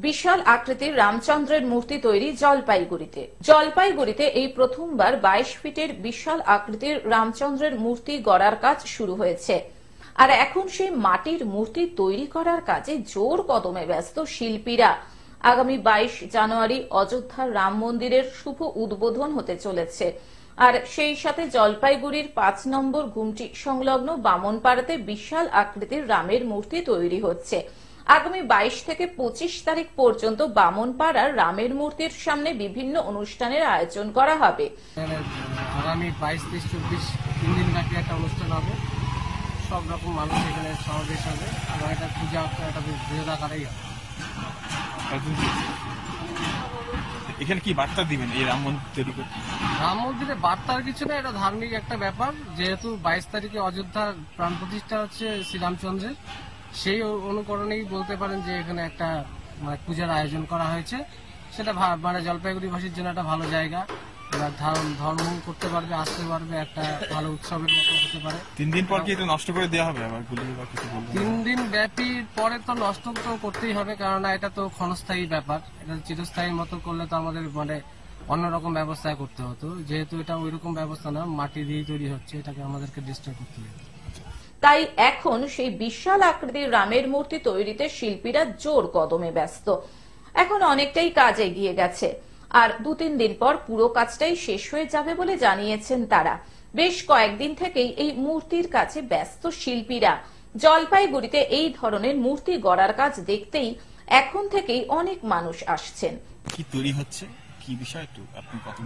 বিশাল আকৃতির রামচন্দ্রের মূর্তি তৈরি জলপাইগুড়িতে এই প্রথমবার 22 ফিটের বিশাল আকৃতির রামচন্দ্রের মূর্তি গড়ার কাজ শুরু হয়েছে। আর এখন সেই মাটির মূর্তি তৈরি করার কাজে জোর কদমে ব্যস্ত শিল্পীরা। আগামী 22 জানুয়ারি অযোধ্যার রাম মন্দিরের শুভ উদ্বোধন হতে চলেছে। আর সেই সাথে জলপাইগুড়ির 5 নম্বর গুমটি সংলগ্ন বামনপাড়াতে বিশাল আকৃতির রামের মূর্তি তৈরি হচ্ছে। আগামী 22 থেকে 25 তারিখ পর্যন্ত বামনপাড়ার রামের মূর্তির সামনে বিভিন্ন অনুষ্ঠানের আয়োজন করা হবে। আগামী 22, 23, 24 তিন দিন ব্যাপী একটা অনুষ্ঠান হবে। সব রকম মানুষ এখানে সমাবেশ হবে এবং এটা পূজা একটা বৃহৎ আকারেই হবে। এখানে কি বার্তা দিবেন এই রাম মন্দির তৈরি করতে? রাম মন্দিরে বার্তার কিছু না, এটা ধার্মিক একটা ব্যাপার। যেহেতু 22 তারিখে অযোধ্যার প্রাণ প্রতিষ্ঠা হচ্ছে শ্রীরামচন্দ্রের, সেই অনুকরণেই বলতে পারেন যে এখানে একটা পূজার আয়োজন করা হয়েছে। সেটা জলপাইগুড়িবাসীর জন্য একটা ভালো জায়গা। এবার ধর্ম করতে পারবে, আসতে পারবে, একটা ভালো উৎসবের মতো হতে পারে। 3 দিন পর কি এটা নষ্ট করে দেওয়া হবে? আবার 3 দিন ব্যাপী পরে তো নষ্ট তো করতেই হবে, কারণ এটা তো ক্ষণস্থায়ী ব্যাপার। এটা চিরস্থায়ী মতো করলে তো আমাদের অন্যরকম ব্যবস্থা করতে হতো। যেহেতু এটা ওইরকম ব্যবস্থা না, মাটি দিয়ে তৈরি হচ্ছে, এটাকে আমাদেরকে ডিস্ট্রয় করতে হবে। তাই এখন সেই বিশাল আকৃতির রামের মূর্তি তৈরিতে শিল্পীরা জোর কদমে ব্যস্ত। এখন অনেকটাই কাজ এগিয়ে গেছে, আর 2-3 দিন পর পুরো কাজটাই শেষ হয়ে যাবে বলে জানিয়েছেন তারা। বেশ কয়েকদিন থেকেই এই মূর্তির কাছে ব্যস্ত শিল্পীরা। জলপাইগুড়িতে এই ধরনের মূর্তি গড়ার কাজ দেখতেই এখন থেকেই অনেক মানুষ আসছেন। কি তৈরি হচ্ছে, কি বিষয় একটু আপনি কত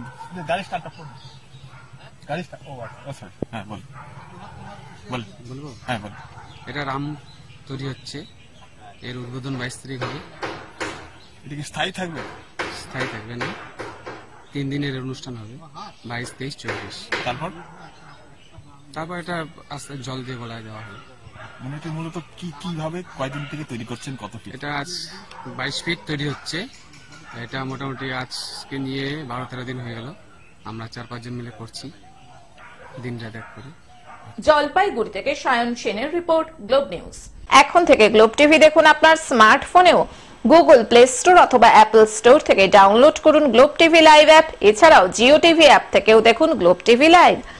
হ্যাঁ বলবো। হ্যাঁ বল। এটা রাম তৈরি হচ্ছে, এর উদ্বোধন 22 তারিখ হবে। এটা কি স্থায়ী থাকবে? স্থায়ী থাকবে না, 3 দিনের অনুষ্ঠান হবে, 22, 23, 24। তারপর এটা আস্তে জল দিয়ে গলায় দেওয়া হবে। মানে এটা মূলত কিভাবে কয়দিন থেকে তৈরি করছেন, কত ফিট? এটা আজ 22 ফিট তৈরি হচ্ছে। এটা মোটামুটি আজকে নিয়ে 12-13 দিন হয়ে গেল। আমরা 4-5 জন মিলে করছি, দিন রাত এক করে। জলপাইগুড়ি থেকে সায়ন সেনের রিপোর্ট, গ্লোব নিউজ। এখন থেকে গ্লোব টিভি দেখুন আপনার স্মার্টফোনেও। গুগল প্লে স্টোর অথবা অ্যাপল স্টোর থেকে ডাউনলোড করুন গ্লোব টিভি লাইভ অ্যাপ। এছাড়াও জিও টিভি অ্যাপ থেকেও দেখুন গ্লোব টিভি লাইভ।